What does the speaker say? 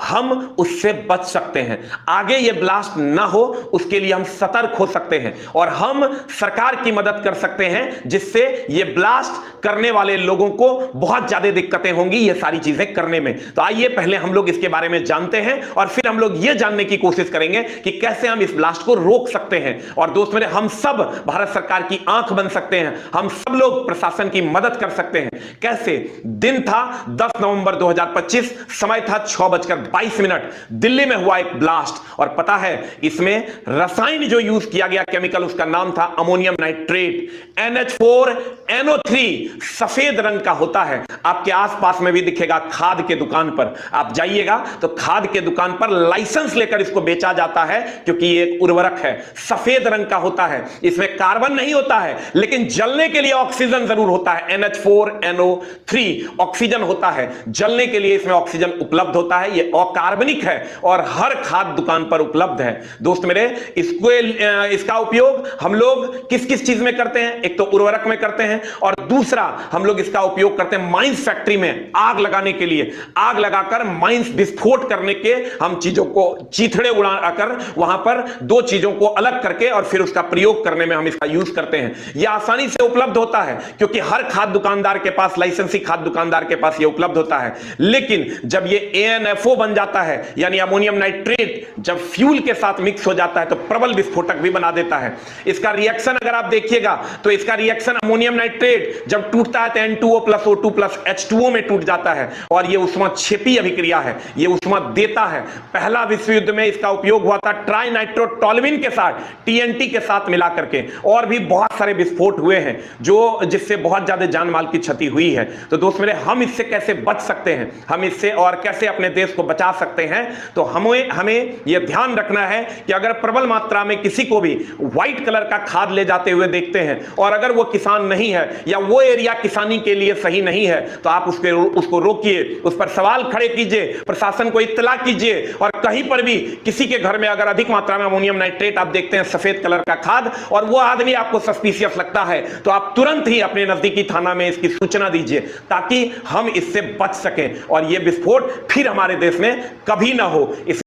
हम उससे बच सकते हैं। आगे ये ब्लास्ट ना हो उसके लिए हम सतर्क हो सकते हैं और हम सरकार की मदद कर सकते हैं, जिससे ये ब्लास्ट करने वाले लोगों को बहुत ज्यादा दिक्कतें होंगी ये सारी चीजें करने में। तो आइए पहले हम लोग इसके बारे में जानते हैं और फिर हम लोग ये जानने की कोशिश करेंगे कि कैसे हम इस ब्लास्ट को रोक सकते हैं। और दोस्त मेरे, हम सब भारत सरकार की आंख बन सकते हैं, हम सब लोग प्रशासन की मदद कर सकते हैं। कैसे? दिन था 10 नवंबर 2025, समय था 6:22। दिल्ली में हुआ एक ब्लास्ट और पता है इसमें रसायन जो यूज किया गया केमिकल, उसका नाम था अमोनियम नाइट्रेट NH4NO3, सफेद रंग का होता है। आपके आसपास में भी दिखेगा। खाद के दुकान पर आप जाइएगा तो खाद के दुकान पर लाइसेंस लेकर इसको बेचा जाता है, क्योंकि ये एक उर्वरक है, सफेद रंग का होता है। इसमें कार्बन नहीं होता है, लेकिन जलने के लिए ऑक्सीजन जरूर होता है। NH4NO3 ऑक्सीजन होता है, जलने के लिए इसमें ऑक्सीजन उपलब्ध होता है। ये अकार्बनिक है और हर खाद दुकान पर उपलब्ध है। दोस्त मेरे, इसका उपयोग हम लोग किस किस चीज में करते हैं? एक तो उर्वरक में करते हैं और दूसरा हम लोग इसका उपयोग करते हैं माइंस फैक्ट्री में आग लगाने के लिए। आग लगाकर माइंस विस्फोट करने के हम चीजों को चीथड़े उड़ाकर वहां पर दो चीजों को अलग करके और फिर उसका प्रयोग करने में हम इसका यूज करते हैं। यह आसानी से उपलब्ध होता है क्योंकि हर खाद दुकानदार के पास, लाइसेंसी खाद दुकानदार के पास यह उपलब्ध होता है। लेकिन जब यह ANFO बन जाता है, यानी अमोनियम नाइट्रेट, जब फ्यूल के साथ मिक्स हो जाता है तो प्रबल विस्फोटक भी बना देता है। इसका रिएक्शन अगर आप देखिएगा तो इसका रिएक्शन अमोनियम नाइट्रेट जब टूटता है तो N2O+ O2+ H2O में टूट जाता है और यह ऊष्माक्षेपी अभिक्रिया है, यह ऊष्मा देता है। पहला विश्व युद्ध में इसका उपयोग हुआ था ट्राई नाइट्रोटोलुइन के साथ, TNT के साथ मिला करके, और भी बहुत सारे विस्फोट हुए हैं जिससे बहुत ज्यादा जान माल की क्षति हुई है। तो दोस्त मेरे, हम इससे कैसे बच सकते हैं, हम इससे और कैसे अपने देश को बचा सकते हैं? तो हमें यह ध्यान रखना है कि अगर प्रबल मात्रा में किसी को भी व्हाइट कलर का खाद ले जाते हुए देखते हैं और अगर वो किसान नहीं है या वो एरिया किसानी के लिए सही नहीं है, तो आप उसको रोकिए, उस पर सवाल खड़े कीजिए, प्रशासन को इत्तला कीजिए। और कहीं पर भी किसी के घर में अगर अधिक मात्रा में अमोनियम नाइट्रेट आप देखते हैं, सफेद कलर का खाद, और वो आदमी आपको सस्पिशियस लगता है, तो आप तुरंत ही अपने नजदीकी थाना में इसकी सूचना दीजिए ताकि हम इससे बच सकें और यह विस्फोट फिर हमारे देश में कभी ना हो।